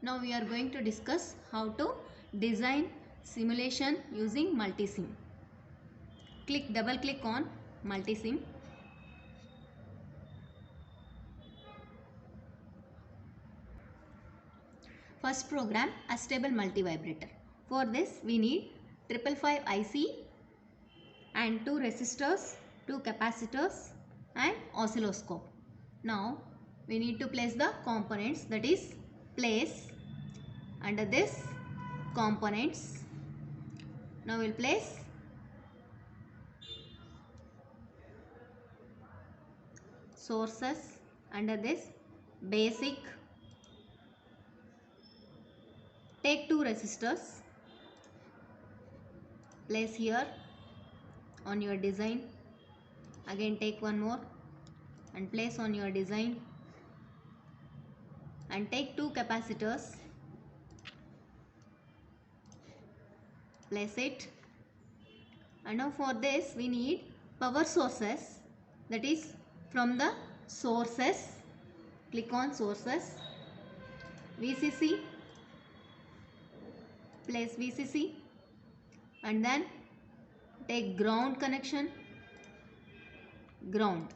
Now we are going to discuss how to design simulation using multisim. Double click on multisim. First program a stable multivibrator. For this we need 555 IC and 2 resistors, 2 capacitors and oscilloscope. Now we need to place the components, that is place under this components. Now we will place sources under this basic. Take 2 resistors, place here on your design. Again take one more and place on your design, and take 2 capacitors, place it. And now for this we need power sources, that is from the sources, click on sources, VCC, place VCC, and then take ground connection, ground.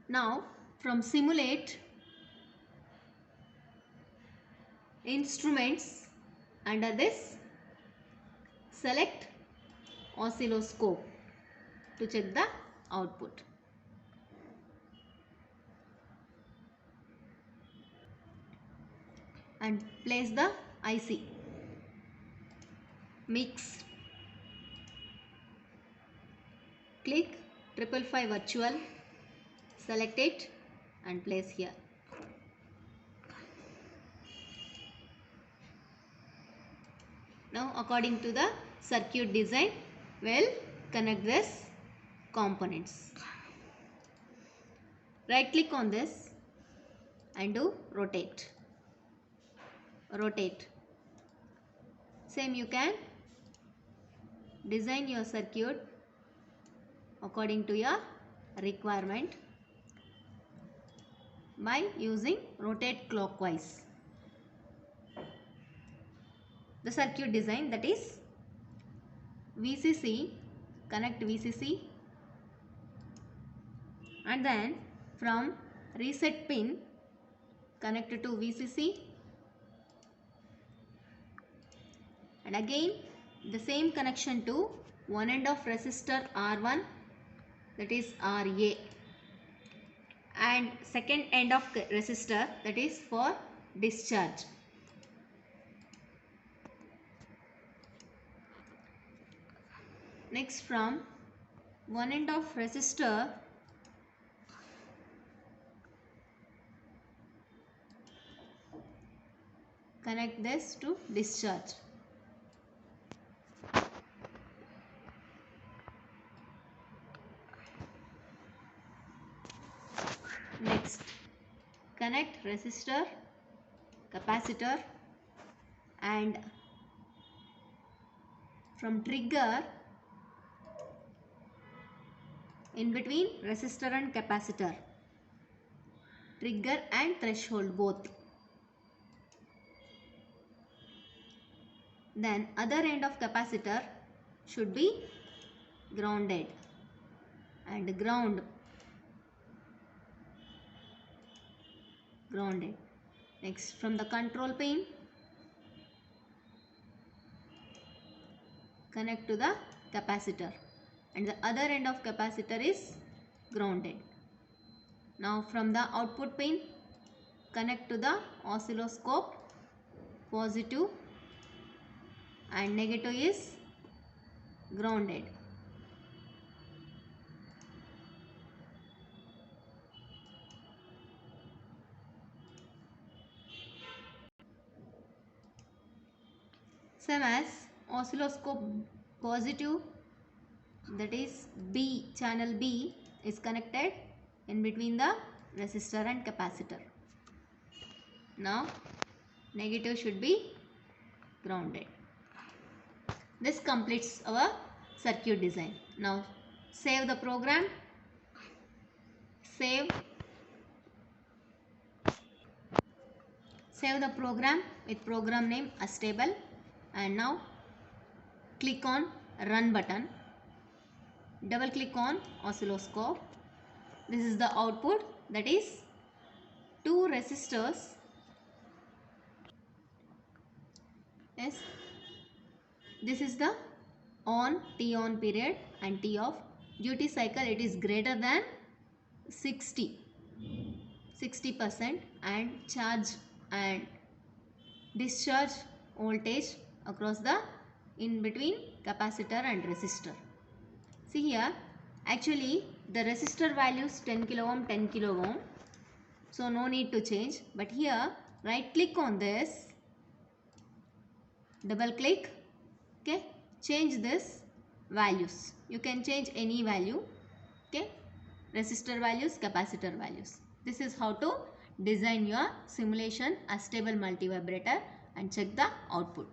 Now from simulate instruments, under this select oscilloscope to check the output. And place the IC. Mix. Click 555 virtual, select it and place here. Now according to the circuit design, we'll connect this components. Right click on this and do rotate. Rotate. Same you can design your circuit according to your requirement by using rotate clockwise. The circuit design, that is VCC, connect VCC, and then from reset pin connect to VCC, and again the same connection to one end of resistor R1, that is RA, and second end of resistor, that is for discharge. Next from one end of resistor connect this to discharge. Next connect resistor, capacitor, and from trigger in between resistor and capacitor, trigger and threshold both. Then other end of capacitor should be grounded, and grounded. Next from the control pin connect to the capacitor, and the other end of capacitor is grounded. Now from the output pin connect to the oscilloscope, positive and negative is grounded. Same as oscilloscope positive, that is B, channel B is connected in between the resistor and capacitor. Now negative should be grounded. This completes our circuit design. Now save the program, save, Save the program with program name Astable, and now click on Run button. Double click on oscilloscope. This is the output, that is 2 resistors. Yes, this is the on, T on period and T off. Duty cycle, it is greater than 60%, and charge and discharge voltage across the in between capacitor and resistor. See here, actually the resistor value is 10 kilo ohm, 10 kilo ohm, so no need to change. But here right click on this, double click, okay, change this values. You can change any value, okay, resistor values, capacitor values. This is how to design your simulation astable multivibrator and check the output.